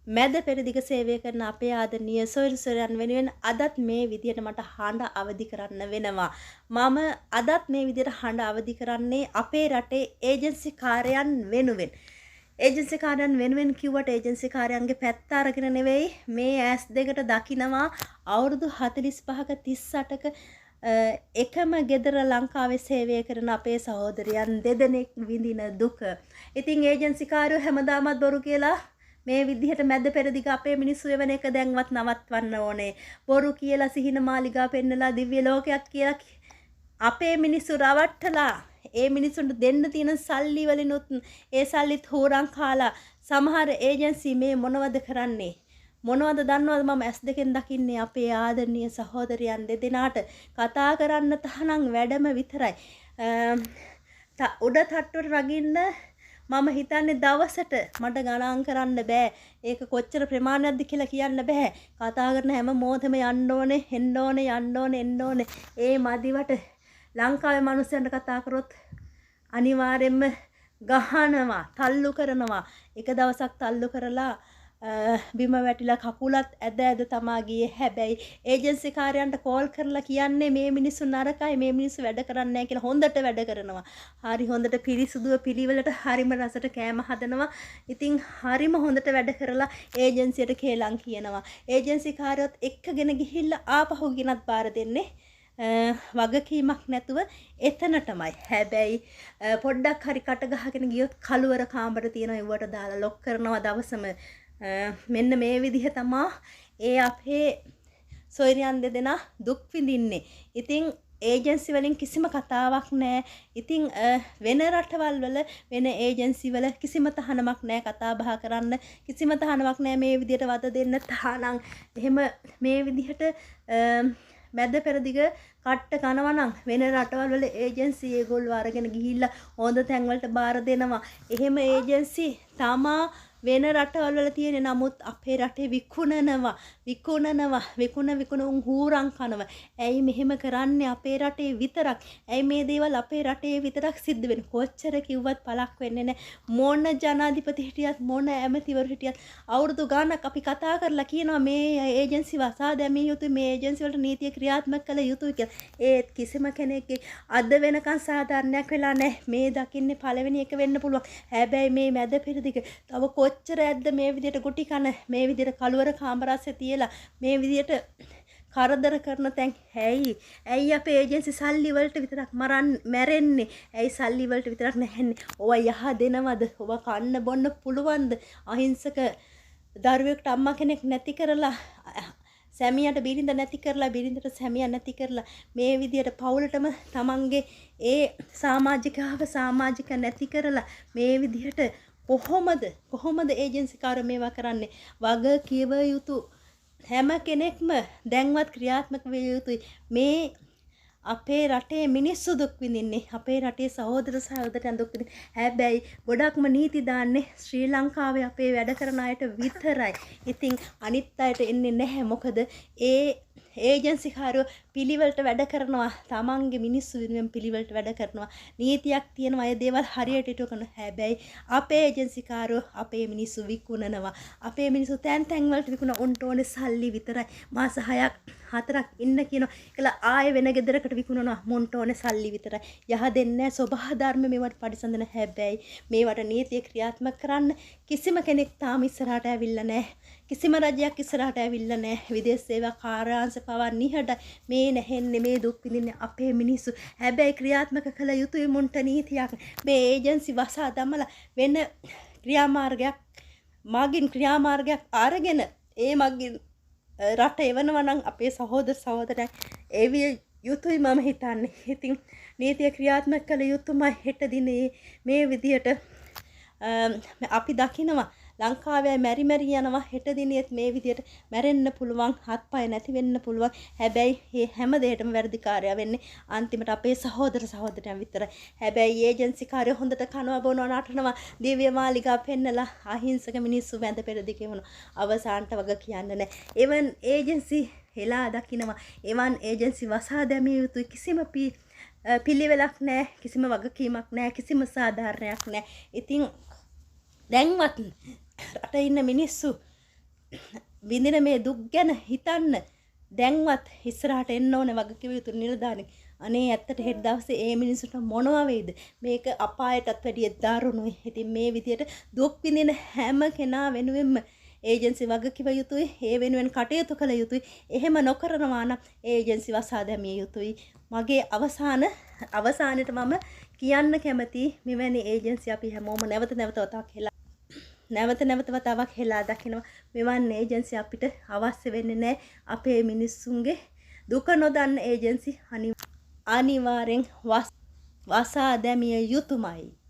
මැද පෙරදිග සේවය කරන අපේ ආදරණීය සොයුරිසොයුරන් වෙනුවෙන් අදත් මේ විදියට මට හඬ අවදි කරන්න වෙනවා. මම අදත් මේ විදියට හඬ අවදි කරන්නේ අපේ රටේ ඒජන්සි කාර්යයන් වෙනුවෙන්. ඒජන්සි කාර්යයන් වෙනුවෙන් කිව්වට ඒජන්සි කාර්යයන්ගේ පැත්ත අරගෙන නෙවෙයි මේ ඇස් දෙකට දකිනවා අවුරුදු 45ක 38ක එකම ගෙදර ලංකාවේ සේවය කරන අපේ සහෝදරයන් දෙදෙනෙක් විඳින දුක. ඉතින් ඒජන්සි කාර්යෝ හැමදාමත් බොරු කියලා මේ විදිහට මැද පෙරදිග අපේ මිනිස්සු එවන එක දැන්වත් නවත්වන්න ඕනේ. බොරු කියලා සිහින මාලිගා පෙන්නලා දිව්‍ය ලෝකයක් කියලා අපේ මිනිස්සු රවට්ටලා ඒ මිනිස්සුන්ට දෙන්න තියෙන සල්ලි වලිනුත් ඒ සල්ලිත් හොරන් කාලා සමහර ඒජන්සි මේ මොනවද කරන්නේ? මොනවද දන්නවද මම ඇස් දෙකෙන් දකින්නේ අපේ ආදරණීය සහෝදරයන් දෙදෙනාට කතා කරන්න තහනම් වැඩම විතරයි. උඩ තට්ටුවට රගින්න මම හිතන්නේ දවසට මට ගණන් කරන්න බෑ. ඒක කොච්චර ප්‍රමාණයක්ද කියලා කියන්න බෑ. කතා කරන හැම මොහොතෙම යන්න ඕනේ, එන්න ඕනේ, යන්න ඕනේ, එන්න ඕනේ. ඒ මදිවට ලංකාවේ මිනිස්සුන්ට කතා කරොත් අනිවාර්යෙන්ම ගහනවා, තල්ලු කරනවා. එක දවසක් තල්ලු කරලා බිම වැටිලා කකුලත් ඇද ඇද තමා ගියේ. හැබැයි ඒජන්සි කාර්යයන්ට කෝල් කරලා කියන්නේ මේ මිනිස්සු නරකයි, මේ මිනිස්සු වැඩ කරන්නේ නැහැ කියලා හොඳට වැඩ කරනවා. හරි හොඳට පිරිසුදුව පිළිවෙලට හරිම රසට කෑම හදනවා. ඉතින් හරිම හොඳට වැඩ කරලා ඒජන්සියට කේලම් කියනවා. ඒජන්සි කාර්යොත් එක්කගෙන ගිහිල්ලා ආපහු ගෙනත් බාර දෙන්නේ වගකීමක් නැතුව එතනටමයි. හැබැයි පොඩ්ඩක් හරි කට ගහගෙන ගියොත් කළුවර කාමර තියෙනවා ඒවට දාලා ලොක් කරනවා දවසම. මෙන්න මේ විදිහ තමා ඒ අපේ සොයුරියන් දෙදෙනා දුක් විඳින්නේ. ඉතින් ඒජන්සි වලින් කිසිම කතාවක් නැහැ. ඉතින් වෙන රටවල් වල වෙන ඒජන්සි වල කිසිම තහනමක් නැහැ කතා බහ කරන්න. කිසිම තහනමක් නැහැ මේ විදිහට වද දෙන්න තහනම්. එහෙම මේ විදිහට මැද පෙරදිග කට්ට කනවා නම් වෙන රටවල් වල ඒජන්සි ඒගොල්ලෝ අරගෙන ගිහිල්ලා හොඳ තැන් වලට බාර දෙනවා. එහෙම ඒජන්සි තමා වෙන රටවල් වල තියෙන. නමුත් අපේ රටේ විකුණන උන් හූරන් කනවා. ඇයි මෙහෙම කරන්නේ අපේ රටේ විතරක්? ඇයි මේ දේවල් අපේ රටේ විතරක් සිද්ධ වෙන්නේ? කොච්චර කිව්වත් පළක් වෙන්නේ නැහැ. මොන ජනාධිපති හිටියත් මොන ඇමතිවරු හිටියත් අවුරුදු ගාණක් අපි කතා කරලා කියනවා මේ ඒජන්සි වසා දැමිය යුතුයි, මේ ඒජන්සි වලට නීතිය ක්‍රියාත්මක කළ යුතුයි කියලා. ඒත් කිසිම කෙනෙක්ගේ අද වෙනකන් සාධාරණයක් වෙලා නැහැ. මේ දකින්නේ පළවෙනි එක වෙන්න පුළුවන්. හැබැයි මේ මැද පෙරදිග තව කොච්චර ඇද්ද මේ විදියට ගුටි කන, මේ විදියට කළුවර කාමරාස්සේ තියලා මේ විදියට කරදර කරන තැන්. ඇයි අපේ ඒජන්සි සල්ලි වලට විතරක් මැරෙන්නේ? ඇයි සල්ලි වලට විතරක් නැහැන්නේ? ඔවා යහ දෙනවද? ඔවා කන්න බොන්න පුළුවන්ද? අහිංසක දරුවෙකුට අම්මා කෙනෙක් නැති කරලා, සැමියාට බිරිඳ නැති කරලා, බිරිඳට සැමියා නැති කරලා මේ විදියට පවුලටම තමන්ගේ ඒ සමාජික නැති කරලා මේ විදියට කොහොමද ඒජන්සිකාරෝ මේවා කරන්නේ? වග කියව යුතු හැම කෙනෙක්ම දැන්වත් ක්‍රියාත්මක විය යුතුයි. මේ අපේ රටේ මිනිස්සු දුක් විඳින්නේ, අපේ රටේ සහෝදර සහෝදරයන් දුක් විඳින්නේ. හැබැයි ගොඩක්ම නීති දාන්නේ ශ්‍රී ලංකාවේ අපේ වැඩ කරන අයට විතරයි. ඉතින් අනිත් අයට එන්නේ නැහැ. මොකද ඒ ඒජන්සිකාරෝ පිළිවෙලට වැඩ කරනවා. තමන්ගේ මිනිස්සු වෙනුවෙන් පිළිවෙලට වැඩ කරනවා. නීතියක් තියෙනවා. ඒ දේවල් හරියට ඉටු කරනවා. හැබැයි අපේ ඒජන්සිකාරෝ අපේ මිනිස්සු විකුණනවා. අපේ මිනිස්සු තැන් වලට විකුණ උන්ට ඕනේ සල්ලි විතරයි. මාස 6ක් 4ක් ඉන්න කියනවා. ඒකලා ආයෙ වෙන ගෙදරකට විකුණනවා. මුන්ට ඕනේ සල්ලි විතරයි. යහ දෙන්නේ සබහා ධර්ම මේවට පරිසඳන. හැබැයි මේවට නීතිය ක්‍රියාත්මක කරන්න කිසිම කෙනෙක් තාම ඉස්සරහට ඇවිල්ලා නැහැ. කිසිම රජයක් ඉස්සරහට ඇවිල්ලා නැහැ. විදේශ සේවා කාර්යාංශ පවා නිහඬ මේ නැහෙන්නේ මේ දුක් විඳින්නේ අපේ මිනිස්සු. හැබැයි ක්‍රියාත්මක කළ යුතුයි මුන්ට නීතියක්. මේ ඒජන්සි වසා දමලා වෙන ක්‍රියාමාර්ගයක් අරගෙන ඒ මගින් රට එවනවා නම් අපේ සහෝදර සහෝදරයන් ඒවිය යුතුයි මම හිතන්නේ. ඉතින් නීතිය ක්‍රියාත්මක කළ යුතුමයි. හෙට දිනේ මේ විදියට අපි දකිනවා ලංකාවේ මැරි යනවා. හෙට දිනෙත් මේ විදියට මැරෙන්න පුළුවන්, හත්පය නැති වෙන්න පුළුවන්. හැබැයි මේ හැම දෙයකටම වැඩිකාරයා වෙන්නේ අන්තිමට අපේ සහෝදර සහෝදරයන් විතරයි. හැබැයි ඒජන්සි කාර්ය හොඳට කනවා බොනවා නටනවා, දිව්‍ය මාලිගා පෙන්නලා අහිංසක මිනිස්සු වැඳ පෙරදි කියනවා. අවසානට වග කියන්නේ නැහැ. එවන් ඒජන්සි හෙලා දකින්නවා. එවන් ඒජන්සි වසා දැමිය යුතු කිසිම පිළිවෙලක් නැහැ, කිසිම වගකීමක් නැහැ, කිසිම සාධාරණයක් නැහැ. ඉතින් දැන්වත් රට ඉන්න මිනිස්සු විඳින මේ දුක් ගැන හිතන්න දැන්වත් ඉස්සරහට එන්න ඕනේ වගකිව යුතු නිලධාරි. අනේ ඇත්තට හෙට දවසේ ඒ මිනිසුන්ට මොනවා වෙයිද? මේක අපායටත් වැඩිය දරුණුයි. ඉතින් මේ විදියට දුක් විඳින හැම කෙනා වෙනුවෙන්ම ඒජන්සි වගකිව යුතුයි. ඒ වෙනුවෙන් කටයුතු කළ යුතුයි. එහෙම නොකරනවා නම් ඒජන්සි වසා දැමිය යුතුයි. මගේ අවසානයේට මම කියන්න කැමති මෙවැනි ඒජන්සි අපි හැමෝම නැවත නැවත වතාවක් හෙලා දකිනවා. මෙවන් ඒජන්සි අපිට අවශ්‍ය වෙන්නේ නැහැ. අපේ මිනිස්සුන්ගේ දුක නොදන්න ඒජන්සි අනිවාර්යෙන් වසා දැමිය යුතුමයි.